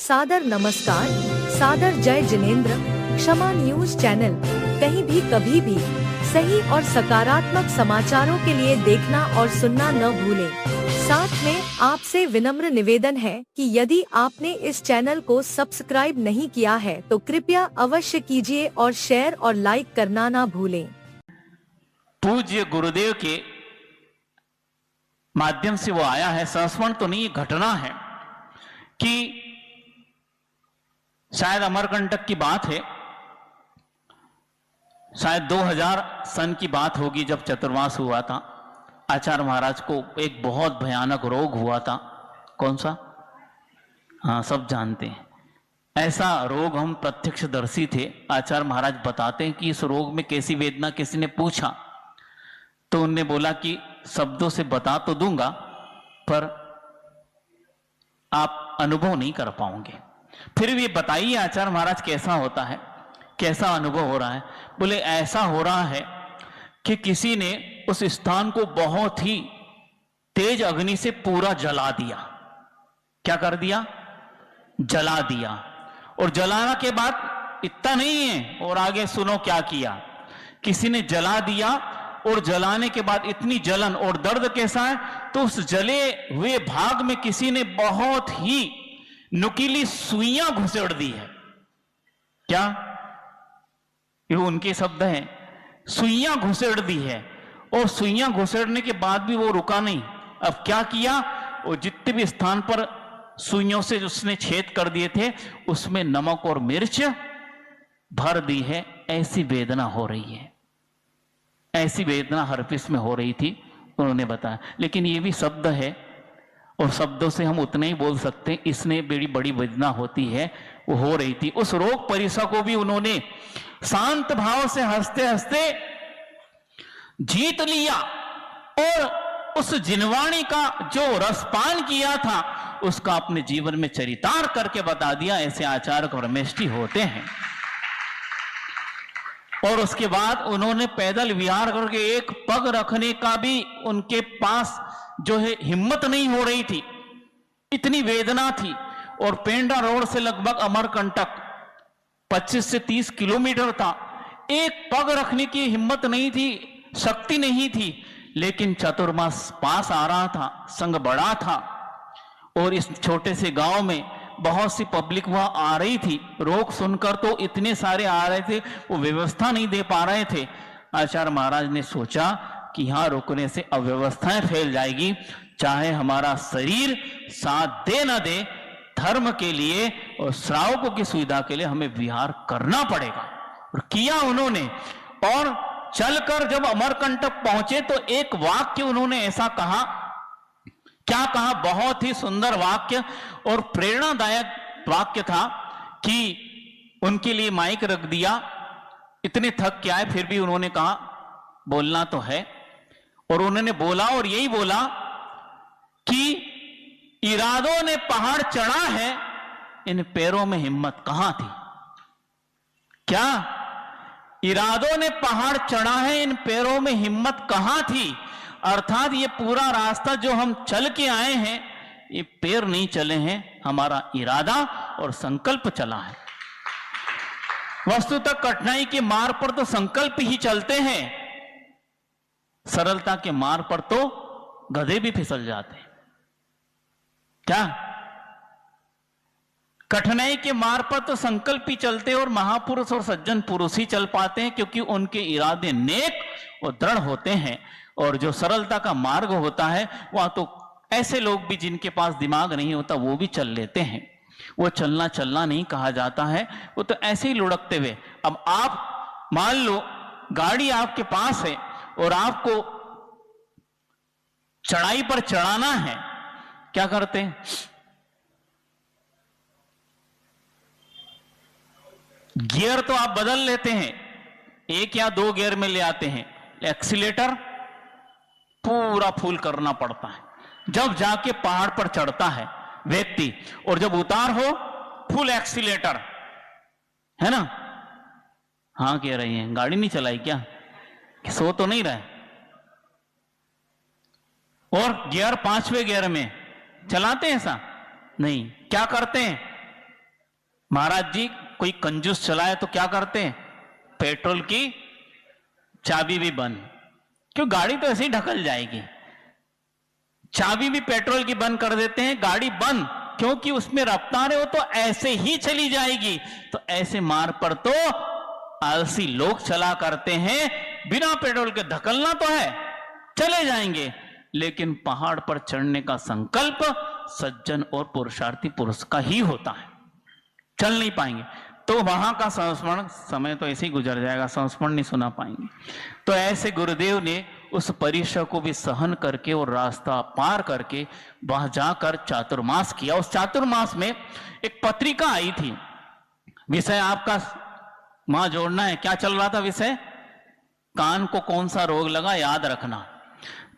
सादर नमस्कार, सादर जय जिनेंद्र। क्षमा न्यूज चैनल कहीं भी कभी भी सही और सकारात्मक समाचारों के लिए देखना और सुनना न भूलें। साथ में आपसे विनम्र निवेदन है कि यदि आपने इस चैनल को सब्सक्राइब नहीं किया है तो कृपया अवश्य कीजिए और शेयर और लाइक करना ना भूलें। पूज्य गुरुदेव के माध्यम से वो आया है, संस्मरण तो नहीं, घटना है कि शायद अमरकंटक की बात है, शायद 2000 सन की बात होगी जब चतुर्मास हुआ था। आचार्य महाराज को एक बहुत भयानक रोग हुआ था। कौन सा? हाँ, सब जानते हैं। ऐसा रोग हम प्रत्यक्षदर्शी थे। आचार्य महाराज बताते हैं कि इस रोग में कैसी वेदना, किसी ने पूछा तो उनने बोला कि शब्दों से बता तो दूंगा पर आप अनुभव नहीं कर पाओगे। फिर भी बताइए आचार्य महाराज कैसा होता है, कैसा अनुभव हो रहा है? बोले ऐसा हो रहा है कि किसी ने उस स्थान को बहुत ही तेज अग्नि से पूरा जला दिया। क्या कर दिया? जला दिया। और जलाना के बाद इतना नहीं है, और आगे सुनो क्या किया। किसी ने जला दिया और जलाने के बाद इतनी जलन और दर्द कैसा है, तो उस जले हुए भाग में किसी ने बहुत ही नुकीली सुइयां घुसेड़ दी है। क्या? ये उनके शब्द हैं, सुइयां घुसेड़ दी है। और सुइयां घुसेड़ने के बाद भी वो रुका नहीं। अब क्या किया? वो जितने भी स्थान पर सुइयों से उसने छेद कर दिए थे उसमें नमक और मिर्च भर दी है। ऐसी वेदना हो रही है, ऐसी वेदना हर्पिस में हो रही थी, उन्होंने बताया। लेकिन ये भी शब्द है और शब्दों से हम उतना ही बोल सकते हैं। इसने बड़ी बड़ी वेदना होती है, वो हो रही थी। उस रोग परिसा को भी उन्होंने शांत भाव से हंसते हंसते जीत लिया और उस जिनवाणी का जो रसपान किया था उसका अपने जीवन में चरितार्थ करके बता दिया। ऐसे आचार्य परमेष्ठी होते हैं। और उसके बाद उन्होंने पैदल विहार करके एक पग रखने का भी उनके पास जो है हिम्मत नहीं हो रही थी, इतनी वेदना थी। और पेंड्रा रोड से लगभग अमरकंटक 25 से 30 किलोमीटर था। एक पग रखने की हिम्मत नहीं थी, शक्ति नहीं थी। लेकिन चतुर्मास पास आ रहा था, संग बड़ा था और इस छोटे से गांव में बहुत सी पब्लिक वहां आ रही थी। रोग सुनकर तो इतने सारे आ रहे थे, वो व्यवस्था नहीं दे पा रहे थे। आचार्य महाराज ने सोचा कि यहां रुकने से अव्यवस्थाएं फैल जाएगी, चाहे हमारा शरीर साथ दे न दे, धर्म के लिए और श्रावकों की सुविधा के लिए हमें विहार करना पड़ेगा। और किया उन्होंने। और चलकर जब अमरकंटक पहुंचे तो एक वाक्य उन्होंने ऐसा कहा। क्या कहा? बहुत ही सुंदर वाक्य और प्रेरणादायक वाक्य था कि उनके लिए माइक रख दिया। इतने थक के आए फिर भी उन्होंने कहा बोलना तो है। और उन्होंने बोला और यही बोला कि इरादों ने पहाड़ चढ़ा है, इन पैरों में हिम्मत कहां थी। क्या? इरादों ने पहाड़ चढ़ा है, इन पैरों में हिम्मत कहां थी। अर्थात ये पूरा रास्ता जो हम चल के आए हैं, ये पैर नहीं चले हैं, हमारा इरादा और संकल्प चला है। वस्तुतः कठिनाई के मार्ग पर तो संकल्प ही चलते हैं, सरलता के मार्ग पर तो गधे भी फिसल जाते हैं। क्या? कठिनाई के मार्ग पर तो संकल्प ही चलते और महापुरुष और सज्जन पुरुष ही चल पाते हैं, क्योंकि उनके इरादे नेक और दृढ़ होते हैं। और जो सरलता का मार्ग होता है वहां तो ऐसे लोग भी जिनके पास दिमाग नहीं होता वो भी चल लेते हैं। वो चलना चलना नहीं कहा जाता है, वो तो ऐसे ही लुढ़कते हुए। अब आप मान लो गाड़ी आपके पास है और आपको चढ़ाई पर चढ़ाना है, क्या करते हैं? गियर तो आप बदल लेते हैं, 1 या 2 गियर में ले आते हैं। एक्सीलेटर पूरा फुल करना पड़ता है जब जाके पहाड़ पर चढ़ता है व्यक्ति। और जब उतार हो फुल एक्सीलेटर, है ना? हाँ कह रही हैं, गाड़ी नहीं चलाई क्या? सो तो नहीं रहे? और गियर 5वें गियर में चलाते हैं ऐसा नहीं। क्या करते हैं? महाराज जी कोई कंजूस चलाए तो क्या करते हैं, पेट्रोल की चाबी भी बंद, क्यों गाड़ी तो ऐसे ही ढकल जाएगी, चाबी भी पेट्रोल की बंद कर देते हैं, गाड़ी बंद, क्योंकि उसमें रफ्तार है वो तो ऐसे ही चली जाएगी। तो ऐसे मार्ग पर तो आलसी लोग चला करते हैं, बिना पेट्रोल के धकलना तो है, चले जाएंगे, लेकिन पहाड़ पर चढ़ने का संकल्प सज्जन और पुरुषार्थी पुरुष का ही होता है, चल नहीं पाएंगे। तो वहां का संस्मरण समय तो ऐसे ही गुजर जाएगा, संस्मरण नहीं सुना पाएंगे। तो ऐसे गुरुदेव ने उस परीक्षा को भी सहन करके और रास्ता पार करके वहां जाकर चातुर्मास किया। उस चातुर्मास में एक पत्रिका आई थी, विषय आपका वहां जोड़ना है, क्या चल रहा था विषय, कान को कौन सा रोग लगा याद रखना,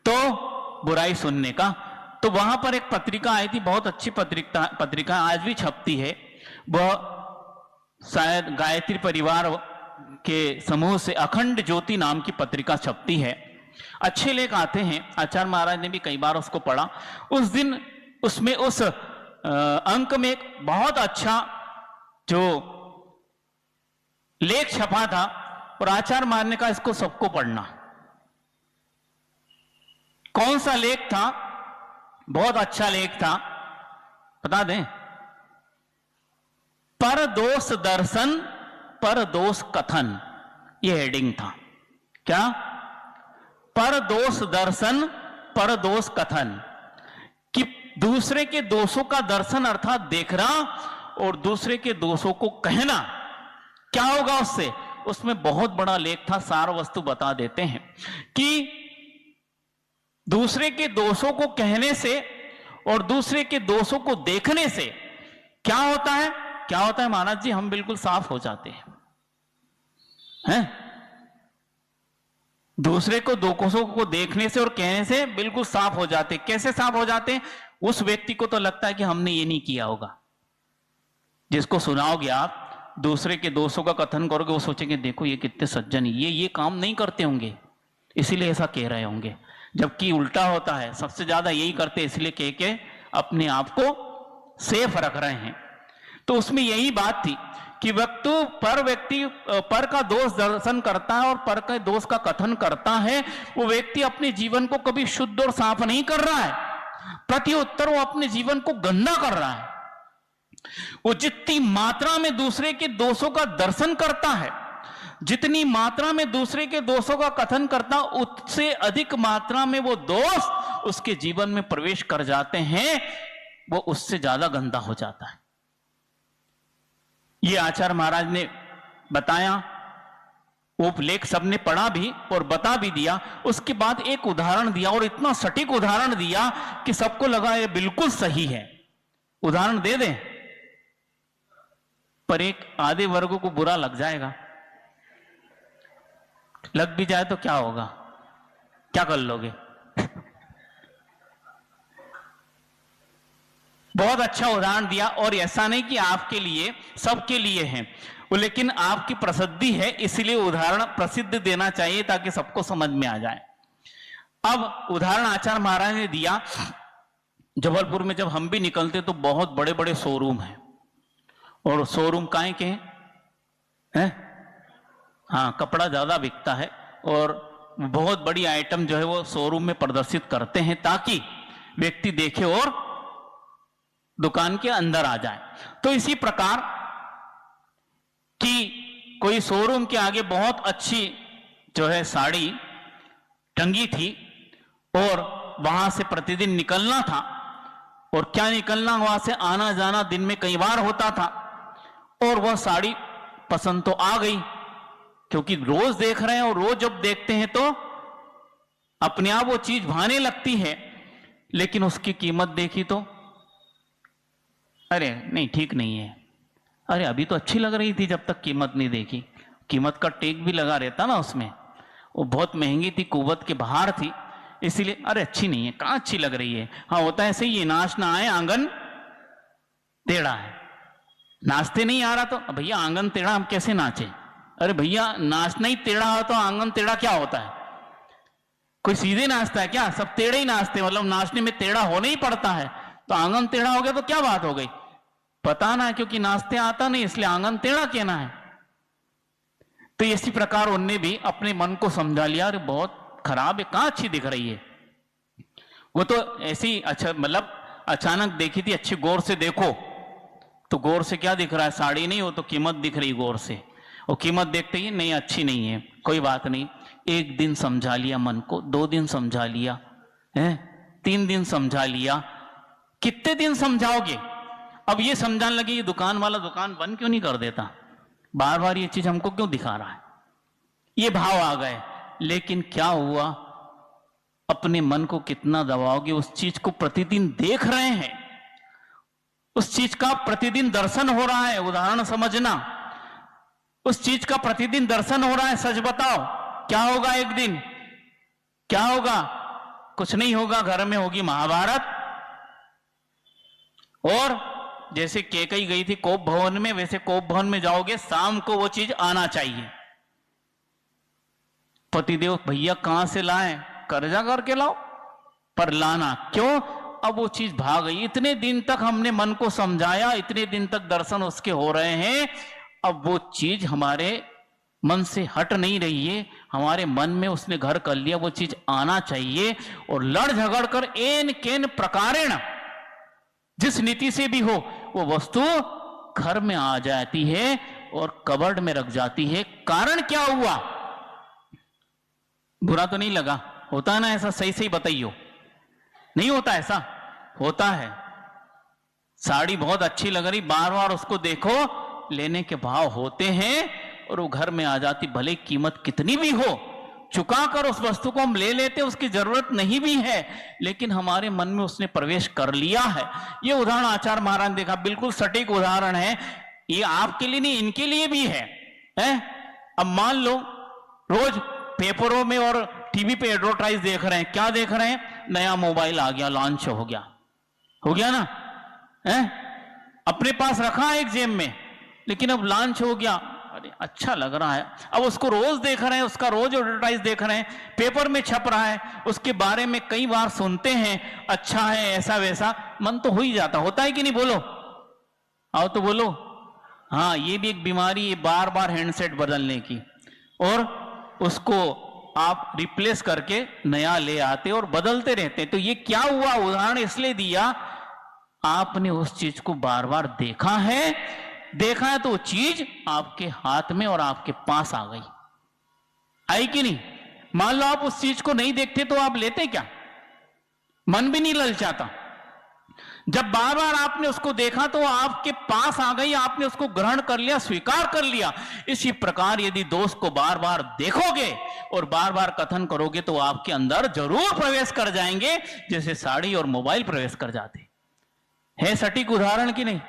तो बुराई सुनने का। तो वहां पर एक पत्रिका आई थी, बहुत अच्छी पत्रिका आज भी छपती है, वह शायद गायत्री परिवार के समूह से अखंड ज्योति नाम की पत्रिका छपती है, अच्छे लेख आते हैं, आचार्य महाराज ने भी कई बार उसको पढ़ा। उस दिन उसमें उस अंक में एक बहुत अच्छा जो लेख छपा था और आचार्य महाराज ने कहा इसको सबको पढ़ना। कौन सा लेख था, बहुत अच्छा लेख था, बता दें, पर दोष दर्शन पर दोष कथन, यह हेडिंग था। क्या, पर दोष दर्शन पर दोष कथन, कि दूसरे के दोषों का दर्शन अर्थात देखना और दूसरे के दोषों को कहना, क्या होगा उससे। उसमें बहुत बड़ा लेख था, सार वस्तु बता देते हैं कि दूसरे के दोषों को कहने से और दूसरे के दोषों को देखने से क्या होता है, क्या होता है महाराज जी, हम बिल्कुल साफ हो जाते हैं। दूसरे को दोषों को देखने से और कहने से बिल्कुल साफ हो जाते। कैसे साफ हो जाते हैं, उस व्यक्ति को तो लगता है कि हमने ये नहीं किया होगा, जिसको सुनाओगे आप, दूसरे के दोषों का कथन करोगे, वो सोचेंगे देखो ये कितने सज्जन, ये काम नहीं करते होंगे इसीलिए ऐसा कह रहे होंगे, जबकि उल्टा होता है, सबसे ज्यादा यही करते इसलिए कह के अपने आप को सेफ रख रहे हैं। तो उसमें यही बात थी कि व्यक्ति पर का दोष दर्शन करता है और पर के दोष का कथन करता है, वो व्यक्ति अपने जीवन को कभी शुद्ध और साफ नहीं कर रहा है, प्रति उत्तर वो अपने जीवन को गंदा कर रहा है। वो जितनी मात्रा में दूसरे के दोषों का दर्शन करता है, जितनी मात्रा में दूसरे के दोषों का कथन करता, उससे अधिक मात्रा में वो दोष उसके जीवन में प्रवेश कर जाते हैं, वो उससे ज्यादा गंदा हो जाता है। ये आचार्य महाराज ने बताया, वो लेख सबने पढ़ा भी और बता भी दिया। उसके बाद एक उदाहरण दिया और इतना सटीक उदाहरण दिया कि सबको लगा ये बिल्कुल सही है। उदाहरण दे दें, पर एक आधे वर्ग को बुरा लग जाएगा, लग भी जाए तो क्या होगा, क्या कर लोगे। बहुत अच्छा उदाहरण दिया, और ऐसा नहीं कि आपके लिए सबके लिए है वो, लेकिन आपकी प्रसिद्धि है इसलिए उदाहरण प्रसिद्ध देना चाहिए ताकि सबको समझ में आ जाए। अब उदाहरण आचार्य महाराज ने दिया, जबलपुर में जब हम भी निकलते तो बहुत बड़े बड़े शोरूम हैं, और शोरूम काहे के हैं, हाँ कपड़ा ज्यादा बिकता है और बहुत बड़ी आइटम जो है वो शोरूम में प्रदर्शित करते हैं ताकि व्यक्ति देखे और दुकान के अंदर आ जाए। तो इसी प्रकार कि कोई शोरूम के आगे बहुत अच्छी जो है साड़ी टंगी थी और वहां से प्रतिदिन निकलना था, और क्या निकलना, वहां से आना जाना दिन में कई बार होता था, और वह साड़ी पसंद तो आ गई क्योंकि रोज देख रहे हैं, और रोज जब देखते हैं तो अपने आप वो चीज भाने लगती है, लेकिन उसकी कीमत देखी तो अरे नहीं ठीक नहीं है, अरे अभी तो अच्छी लग रही थी जब तक कीमत नहीं देखी, कीमत का टेग भी लगा रहता ना उसमें, वो बहुत महंगी थी, कुवत के बाहर थी, इसीलिए अरे अच्छी नहीं है, कहां अच्छी लग रही है। हाँ होता है ऐसे ही, ये नाच ना आए आंगन टेढ़ा है, नाचते नहीं आ रहा तो भैया आंगन टेढ़ा हम कैसे नाचे, अरे भैया नाचना ही टेढ़ा हो तो आंगन टेढ़ा क्या होता है, कोई सीधे नाचता है क्या, सब टेढ़े ही नाचते, मतलब नाचने में टेढ़ा होना ही पड़ता है, तो आंगन टेढ़ा हो गया तो क्या बात हो गई। पता ना, क्योंकि नाचते आता नहीं इसलिए आंगन टेढ़ा कहना है। तो इसी प्रकार उनने भी अपने मन को समझा लिया, अरे बहुत खराब है, कहां अच्छी दिख रही है। वो तो ऐसी अच्छा मतलब अचानक देखी थी, अच्छी गौर से देखो तो गौर से क्या दिख रहा है, साड़ी नहीं, वो तो कीमत दिख रही गौर से। वो कीमत देखते ही नहीं अच्छी नहीं है, कोई बात नहीं। एक दिन समझा लिया मन को, 2 दिन समझा लिया है, 3 दिन समझा लिया, कितने दिन समझाओगे। अब ये समझाने लगे ये दुकान वाला दुकान बंद क्यों नहीं कर देता, बार बार ये चीज हमको क्यों दिखा रहा है, ये भाव आ गए। लेकिन क्या हुआ, अपने मन को कितना दबाओगे, उस चीज को प्रतिदिन देख रहे हैं, उस चीज का प्रतिदिन दर्शन हो रहा है। उदाहरण समझना, उस चीज का प्रतिदिन दर्शन हो रहा है। सच बताओ क्या होगा, एक दिन क्या होगा, कुछ नहीं होगा, घर में होगी महाभारत। और जैसे केकई गई थी कोप भवन में, वैसे कोप भवन में जाओगे, शाम को वो चीज आना चाहिए। पतिदेव भैया कहां से लाए, कर्जा करके लाओ, पर लाना क्यों, अब वो चीज भाग गई। इतने दिन तक हमने मन को समझाया, इतने दिन तक दर्शन उसके हो रहे हैं, अब वो चीज हमारे मन से हट नहीं रही है, हमारे मन में उसने घर कर लिया, वो चीज आना चाहिए। और लड़ झगड़ कर एन केन प्रकारेण, जिस नीति से भी हो, वो वस्तु घर में आ जाती है और कबर्ड में रख जाती है। कारण क्या हुआ, बुरा तो नहीं लगा, होता है ना ऐसा, सही सही बताइयो, नहीं होता ऐसा, होता है। साड़ी बहुत अच्छी लग रही, बार बार उसको देखो, लेने के भाव होते हैं और वो घर में आ जाती, भले कीमत कितनी भी हो, चुका कर उस वस्तु को हम ले लेते, उसकी जरूरत नहीं भी है, लेकिन हमारे मन में उसने प्रवेश कर लिया है। ये उदाहरण आचार्य महाराज ने देखा, बिल्कुल सटीक उदाहरण है, ये आपके लिए नहीं इनके लिए भी है। अब मान लो रोज पेपरों में और टीवी पे एडवर्टाइज देख रहे हैं, क्या देख रहे हैं, नया मोबाइल आ गया, लॉन्च हो गया ना, अपने पास रखा है एक जेब में, लेकिन अब लॉन्च हो गया, अरे अच्छा लग रहा है, अब उसको रोज देख रहे हैं, उसका रोज एडवर्टाइज देख रहे हैं, पेपर में छप रहा है, उसके बारे में कई बार सुनते हैं, अच्छा है ऐसा वैसा, मन तो हो ही जाता, होता है कि नहीं, बोलो, आओ तो बोलो। हाँ, ये भी एक बीमारी है, बार बार हैंडसेट बदलने की, और उसको आप रिप्लेस करके नया ले आते और बदलते रहते। तो ये क्या हुआ, उदाहरण इसलिए दिया, आपने उस चीज को बार बार देखा है तो वो चीज आपके हाथ में और आपके पास आ गई, आई कि नहीं। मान लो आप उस चीज को नहीं देखते तो आप लेते क्या, मन भी नहीं ललचाता। जब बार बार आपने उसको देखा तो आपके पास आ गई, आपने उसको ग्रहण कर लिया, स्वीकार कर लिया। इसी प्रकार यदि दोष को बार बार देखोगे और बार बार कथन करोगे तो आपके अंदर जरूर प्रवेश कर जाएंगे, जैसे साड़ी और मोबाइल प्रवेश कर जाते है। सटीक उदाहरण की नहीं,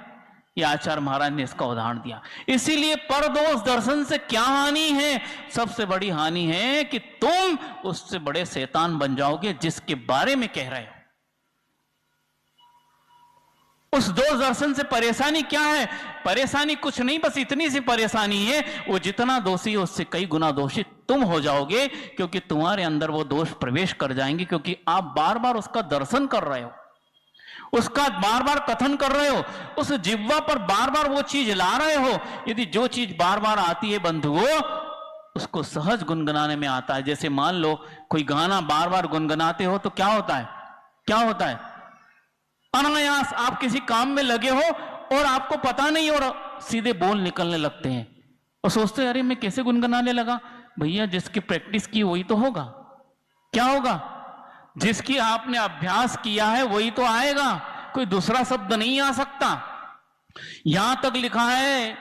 ये आचार्य महाराज ने इसका उदाहरण दिया। इसीलिए परदोष दर्शन से क्या हानि है, सबसे बड़ी हानि है कि तुम उससे बड़े शैतान बन जाओगे जिसके बारे में कह रहे हो। उस दोष दर्शन से परेशानी क्या है, परेशानी कुछ नहीं, बस इतनी सी परेशानी है, वो जितना दोषी है उससे कई गुना दोषी तुम हो जाओगे, क्योंकि तुम्हारे अंदर वो दोष प्रवेश कर जाएंगे, क्योंकि आप बार बार उसका दर्शन कर रहे हो, उसका बार बार कथन कर रहे हो, उस जिह्वा पर बार बार वो चीज ला रहे हो। यदि जो चीज बार बार आती है बंधुओं, उसको सहज गुनगुनाने में आता है। जैसे मान लो कोई गाना बार बार गुनगुनाते हो तो क्या होता है, क्या होता है, अनायास आप किसी काम में लगे हो और आपको पता नहीं और सीधे बोल निकलने लगते हैं और सोचते हैं अरे मैं कैसे गुनगुनाने लगा। भैया जिसकी प्रैक्टिस की वही तो होगा, क्या होगा, जिसकी आपने अभ्यास किया है वही तो आएगा, कोई दूसरा शब्द नहीं आ सकता। यहां तक लिखा है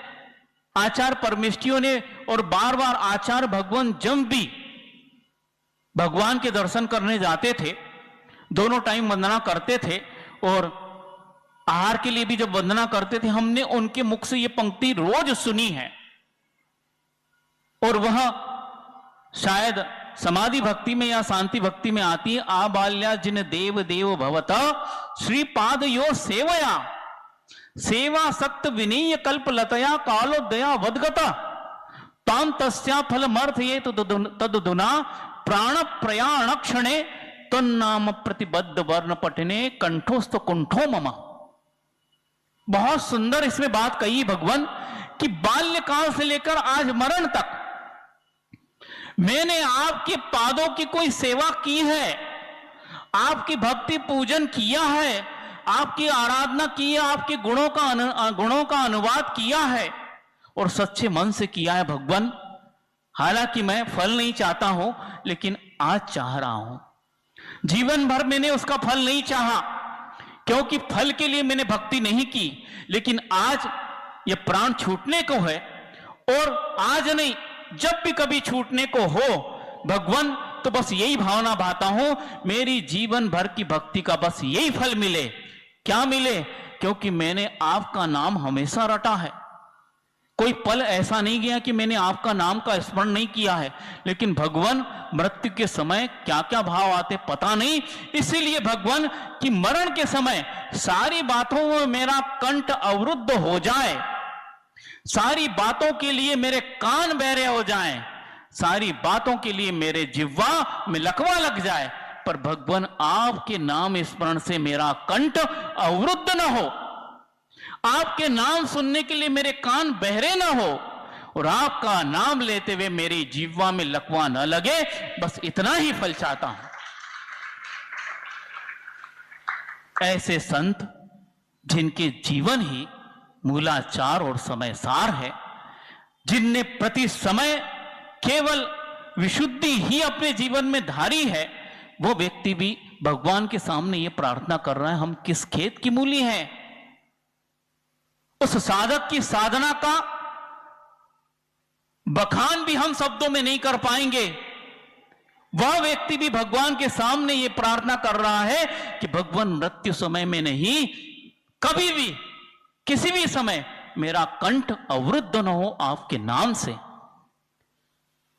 आचार्य परमेष्ठियों ने, और बार बार आचार्य भगवान जब भी भगवान के दर्शन करने जाते थे, दोनों टाइम वंदना करते थे और आहार के लिए भी जब वंदना करते थे, हमने उनके मुख से ये पंक्ति रोज सुनी है, और वह शायद समाधि भक्ति में या शांति भक्ति में आती है। आ बाल्या जिन देव देव भवता श्रीपाद यो सेवया सेवा सत्य विनीय कल्प लतया कालोदया वदगता ताम तस्या फल मर्थ ये तदुना प्राण प्रयाण क्षणे तन्नाम प्रतिबद्ध वर्ण पठने कंठोस्त कुंठो मम। बहुत सुंदर इसमें बात कही भगवान कि बाल्यकाल से लेकर आज मरण तक मैंने आपके पादों की कोई सेवा की है, आपकी भक्ति पूजन किया है, आपकी आराधना की है, आपके गुणों का अनुवाद किया है और सच्चे मन से किया है भगवान। हालांकि मैं फल नहीं चाहता हूं, लेकिन आज चाह रहा हूं। जीवन भर मैंने उसका फल नहीं चाहा, क्योंकि फल के लिए मैंने भक्ति नहीं की, लेकिन आज ये प्राण छूटने को है और आज नहीं, जब भी कभी छूटने को हो भगवान, तो बस यही भावना भाता हूं, मेरी जीवन भर की भक्ति का बस यही फल मिले। क्या मिले? क्योंकि मैंने आपका नाम हमेशा रटा है। कोई पल ऐसा नहीं गया कि मैंने आपका नाम का स्मरण नहीं किया है। लेकिन भगवान, मृत्यु के समय क्या क्या भाव आते पता नहीं, इसीलिए भगवान कि मरण के समय सारी बातों में मेरा कंठ अवरुद्ध हो जाए, सारी बातों के लिए मेरे कान बहरे हो जाएं, सारी बातों के लिए मेरे जिह्वा में लकवा लग जाए, पर भगवान आपके नाम स्मरण से मेरा कंठ अवरुद्ध न हो, आपके नाम सुनने के लिए मेरे कान बहरे न हो और आपका नाम लेते हुए मेरी जिह्वा में लकवा न लगे, बस इतना ही फल चाहता हूं। ऐसे संत जिनके जीवन ही मूलाचार और समय सार है, जिनने प्रति समय केवल विशुद्धि ही अपने जीवन में धारी है, वो व्यक्ति भी भगवान के सामने ये प्रार्थना कर रहा है, हम किस खेत की मूली हैं। उस साधक की साधना का बखान भी हम शब्दों में नहीं कर पाएंगे। वह व्यक्ति भी भगवान के सामने ये प्रार्थना कर रहा है कि भगवान, मृत्यु समय में नहीं, कभी भी किसी भी समय मेरा कंठ अवरुद्ध न हो आपके नाम से।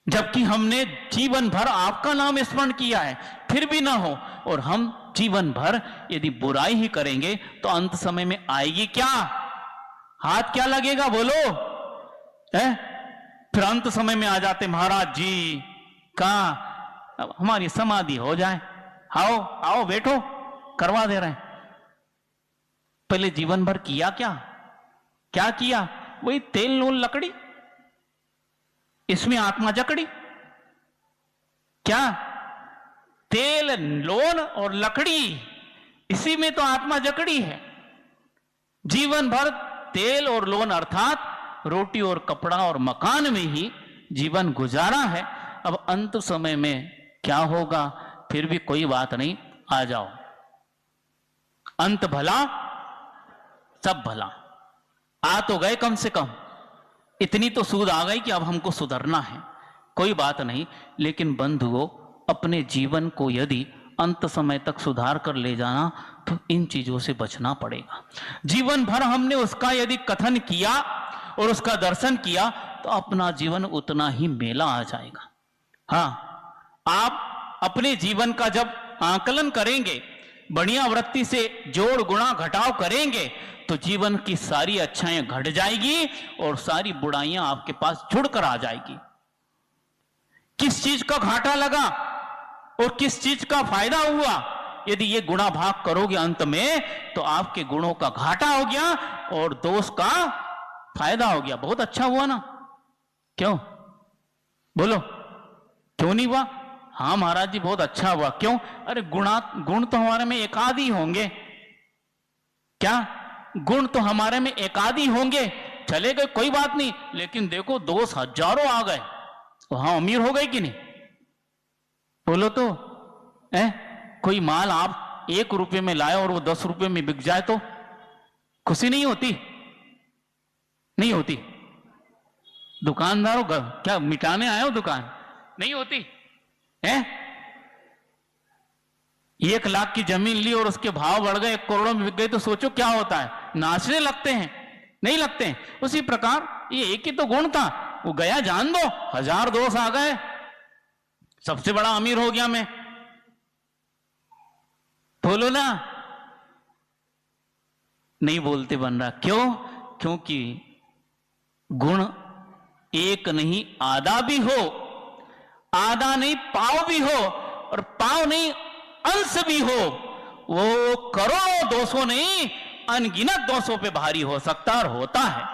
जबकि हमने जीवन भर आपका नाम स्मरण किया है, फिर भी ना हो, और हम जीवन भर यदि बुराई ही करेंगे तो अंत समय में आएगी क्या? हाथ क्या लगेगा बोलो? फिर अंत समय में आ जाते, महाराज जी का हमारी समाधि हो जाए, आओ आओ बैठो, करवा दे रहे हैं। पहले जीवन भर किया क्या? क्या किया? वही तेल नूल लकड़ी, इसमें आत्मा जकड़ी। क्या? तेल लोन और लकड़ी, इसी में तो आत्मा जकड़ी है। जीवन भर तेल और लोन अर्थात रोटी और कपड़ा और मकान में ही जीवन गुजारा है। अब अंत समय में क्या होगा? फिर भी कोई बात नहीं, आ जाओ, अंत भला सब भला। आ तो गए, कम से कम इतनी तो सूद आ गई कि अब हमको सुधरना है, कोई बात नहीं। लेकिन बंधुओं, अपने जीवन को यदि अंत समय तक सुधार कर ले जाना तो इन चीजों से बचना पड़ेगा। जीवन भर हमने उसका यदि कथन किया और उसका दर्शन किया तो अपना जीवन उतना ही मेला आ जाएगा। हाँ, आप अपने जीवन का जब आकलन करेंगे, बढ़िया वृत्ति से जोड़ गुणा घटाव करेंगे, तो जीवन की सारी अच्छाइयां घट जाएगी और सारी बुराइयां आपके पास जुड़कर आ जाएगी। किस चीज का घाटा लगा और किस चीज का फायदा हुआ, यदि ये गुणा भाग करोगे अंत में, तो आपके गुणों का घाटा हो गया और दोष का फायदा हो गया। बहुत अच्छा हुआ ना? क्यों बोलो, क्यों नहीं हुआ? हाँ महाराज जी, बहुत अच्छा हुआ। क्यों? अरे गुण तो हमारे में एकाध ही होंगे। क्या? गुण तो हमारे में एकाध ही होंगे, चले गए कोई बात नहीं, लेकिन देखो दोष हजारों आ गए, तो हाँ अमीर हो गए कि नहीं? बोलो तो। कोई माल आप 1 रुपए में लाए और वो 10 रुपए में बिक जाए तो खुशी नहीं होती? नहीं होती। दुकानदारों, क्या मिटाने आए हो दुकान? नहीं होती है? 1 लाख की जमीन ली और उसके भाव बढ़ गए, 1 करोड़ में बिक गए, तो सोचो क्या होता है? नाचने लगते हैं, नहीं लगते हैं? उसी प्रकार ये एक ही तो गुण था, वो गया जान दो, 1000 दोष आ गए, सबसे बड़ा अमीर हो गया मैं। बोलो ना। नहीं बोलते बन रहा। क्यों? क्योंकि गुण एक नहीं आधा भी हो, आधा नहीं पाव भी हो, और पाव नहीं अंश भी हो, वो करोड़ों दोषों नहीं अनगिनत दोषों पे भारी हो सकता और होता है।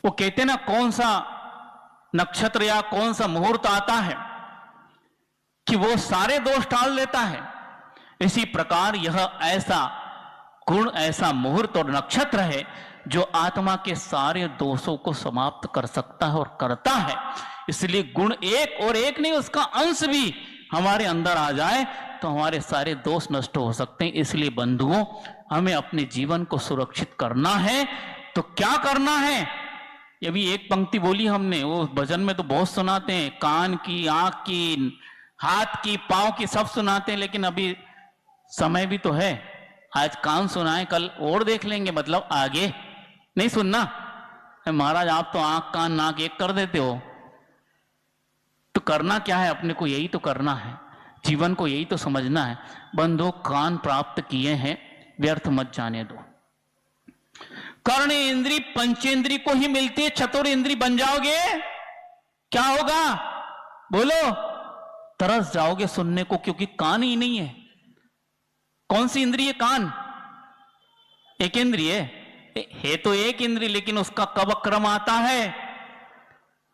वो कहते ना, कौन सा नक्षत्र या कौन सा मुहूर्त आता है कि वो सारे दोष टाल देता है। इसी प्रकार यह ऐसा गुण, ऐसा मुहूर्त और नक्षत्र है जो आत्मा के सारे दोषों को समाप्त कर सकता है और करता है। इसलिए गुण एक और एक नहीं, उसका अंश भी हमारे अंदर आ जाए तो हमारे सारे दोष नष्ट हो सकते हैं। इसलिए बंधुओं, हमें अपने जीवन को सुरक्षित करना है तो क्या करना है? ये भी एक पंक्ति बोली हमने, वो भजन में तो बहुत सुनाते हैं, कान की, आंख की, हाथ की, पांव की, सब सुनाते हैं, लेकिन अभी समय भी तो है। आज कान सुनाए, कल और देख लेंगे, मतलब आगे नहीं सुनना। महाराज आप तो आंख कान नाक एक कर देते हो, तो करना क्या है? अपने को यही तो करना है, जीवन को यही तो समझना है। बंधु, कान प्राप्त किए हैं, व्यर्थ मत जाने दो। कर्ण इंद्री पंचेंद्री को ही मिलती है, चतुर इंद्री बन जाओगे, क्या होगा? बोलो। तरस जाओगे सुनने को, क्योंकि कान ही नहीं है। कौन सी इंद्री है? कान एक इंद्रिय है तो एक इंद्री, लेकिन उसका कब क्रम आता है?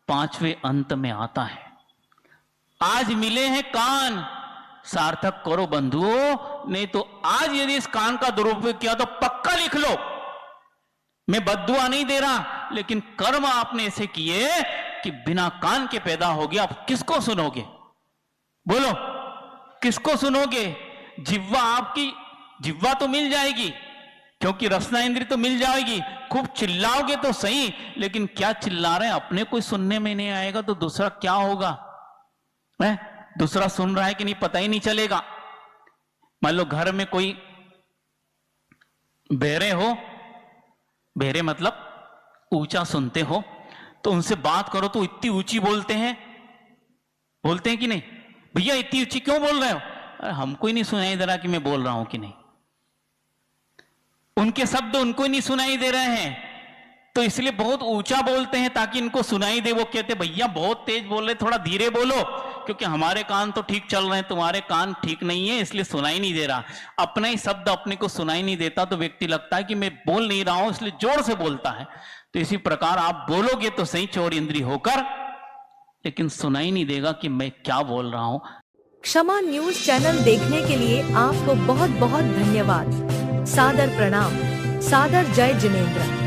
पांचवें अंत में आता है। आज मिले हैं कान, सार्थक करो बंधुओं, नहीं तो आज यदि इस कान का दुरुपयोग किया तो पक्का लिख लो। मैं बद्दुआ नहीं दे रहा, लेकिन कर्म आपने ऐसे किए कि बिना कान के पैदा हो गया। आप किसको सुनोगे? बोलो, किसको सुनोगे? जिह्वा, आपकी जिह्वा तो मिल जाएगी, क्योंकि रसना इंद्री तो मिल जाएगी। खूब चिल्लाओगे तो सही, लेकिन क्या चिल्ला रहे हैं अपने कोई सुनने में नहीं आएगा तो दूसरा क्या होगा? दूसरा सुन रहा है कि नहीं पता ही नहीं चलेगा। मान लो घर में कोई बहरे हो, बहरे मतलब ऊंचा सुनते हो, तो उनसे बात करो तो इतनी ऊंची बोलते हैं कि नहीं? भैया इतनी ऊंची क्यों बोल रहे हो? अरे हमको ही नहीं सुनाई दे रहा कि मैं बोल रहा हूं कि नहीं। उनके शब्द उनको ही नहीं सुनाई दे रहे हैं, तो इसलिए बहुत ऊंचा बोलते हैं ताकि इनको सुनाई दे। वो कहते भैया बहुत तेज बोल रहे, थोड़ा धीरे बोलो, क्योंकि हमारे कान तो ठीक चल रहे हैं, तुम्हारे कान ठीक नहीं है, इसलिए सुनाई नहीं दे रहा। अपना ही शब्द अपने को सुनाई नहीं देता तो व्यक्ति लगता है कि मैं बोल नहीं रहा हूं, इसलिए जोर से बोलता है। तो इसी प्रकार आप बोलोगे तो सही चौर इंद्री होकर, लेकिन सुनाई नहीं देगा कि मैं क्या बोल रहा हूं। क्षमा न्यूज चैनल देखने के लिए आपको बहुत बहुत धन्यवाद। सादर प्रणाम। सादर जय जिनेंद्र।